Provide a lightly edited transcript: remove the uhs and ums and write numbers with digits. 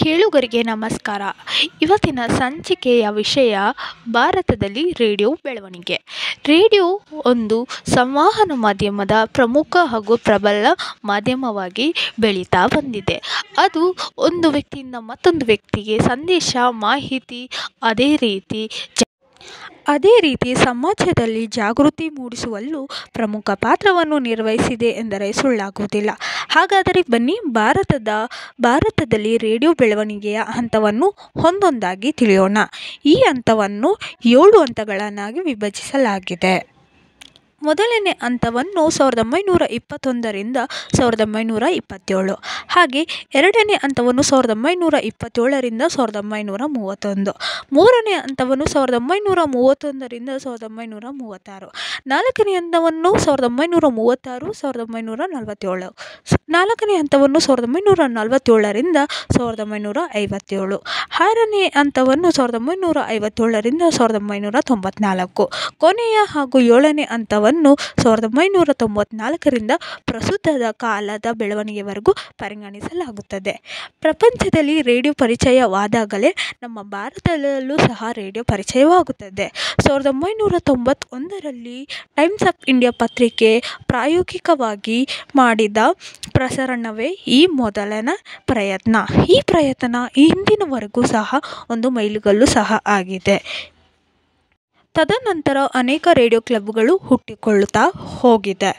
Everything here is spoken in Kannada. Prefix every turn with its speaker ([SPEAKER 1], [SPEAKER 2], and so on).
[SPEAKER 1] ಕೇಳುಗರಿಗೆ ನಮಸ್ಕಾರ. ಇವತ್ತಿನ ಸಂಚಿಕೆಯ ವಿಷಯ ಭಾರತದಲ್ಲಿ ರೇಡಿಯೋ ಬೆಳವಣಿಗೆ. ರೇಡಿಯೋ ಒಂದು ಸಂವಹನ ಮಾಧ್ಯಮದ ಪ್ರಮುಖ ಹಾಗೂ ಪ್ರಬಲ ಮಾಧ್ಯಮವಾಗಿ ಬೆಳೀತಾ ಬಂದಿದೆ. ಅದು ಒಂದು ವ್ಯಕ್ತಿಯಿಂದ ಮತ್ತೊಂದು ವ್ಯಕ್ತಿಗೆ ಸಂದೇಶ, ಮಾಹಿತಿ, ಅದೇ ರೀತಿ ಸಮಾಜದಲ್ಲಿ ಜಾಗೃತಿ ಮೂಡಿಸುವಲ್ಲೂ ಪ್ರಮುಖ ಪಾತ್ರವನ್ನು ನಿರ್ವಹಿಸಿದೆ ಎಂದರೆ ಸುಳ್ಳಾಗುವುದಿಲ್ಲ. ಹಾಗಾದರೆ ಬನ್ನಿ, ಭಾರತದಲ್ಲಿ ರೇಡಿಯೋ ಬೆಳವಣಿಗೆಯ ಹಂತವನ್ನು ಒಂದೊಂದಾಗಿ ತಿಳಿಯೋಣ. ಈ ಹಂತವನ್ನು 7 ಹಂತಗಳನ್ನಾಗಿ ವಿಭಜಿಸಲಾಗಿದೆ. ಮೊದಲನೇ ಹಂತವನ್ನು 1921ರಿಂದ 1927, ಹಾಗೆ ಎರಡನೇ ಹಂತವನ್ನು 1927ರಿಂದ 1931, ಮೂರನೇ ಹಂತವನ್ನು 1931ರಿಂದ 1936, ನಾಲ್ಕನೇ ಹಂತವನ್ನು 1936, 1947, ನಾಲ್ಕನೇ ಹಂತವನ್ನು 1947ರಿಂದ 1957, ಆರನೇ ಹಂತವನ್ನು 1957ರಿಂದ 1994, ಕೊನೆಯ ಹಾಗೂ ಏಳನೇ ಹಂತವನ್ನು 1994ರಿಂದ ಪ್ರಸ್ತುತದ ಕಾಲದ ಬೆಳವಣಿಗೆವರೆಗೂ ಪರಿಗಣಿಸಲಾಗುತ್ತದೆ. ಪ್ರಪಂಚದಲ್ಲಿ ರೇಡಿಯೋ ಪರಿಚಯವಾದಾಗಲೇ ನಮ್ಮ ಭಾರತದಲ್ಲೂ ಸಹ ರೇಡಿಯೋ ಪರಿಚಯವಾಗುತ್ತದೆ. 1991ರಲ್ಲಿ ಟೈಮ್ಸ್ ಆಫ್ ಇಂಡಿಯಾ ಪತ್ರಿಕೆ ಪ್ರಾಯೋಗಿಕವಾಗಿ ಮಾಡಿದ ಪ್ರಸರಣವೇ ಈ ಮೊದಲನ ಪ್ರಯತ್ನ. ಈ ಪ್ರಯತ್ನ ಇಂದಿನವರೆಗೂ ಸಹ ಒಂದು ಮೈಲುಗಲ್ಲು ಸಹ ಆಗಿದೆ. ತದನಂತರ ಅನೇಕ ರೇಡಿಯೋ ಕ್ಲಬ್ಗಳು ಹುಟ್ಟಿಕೊಳ್ಳುತ್ತಾ ಹೋಗಿದೆ.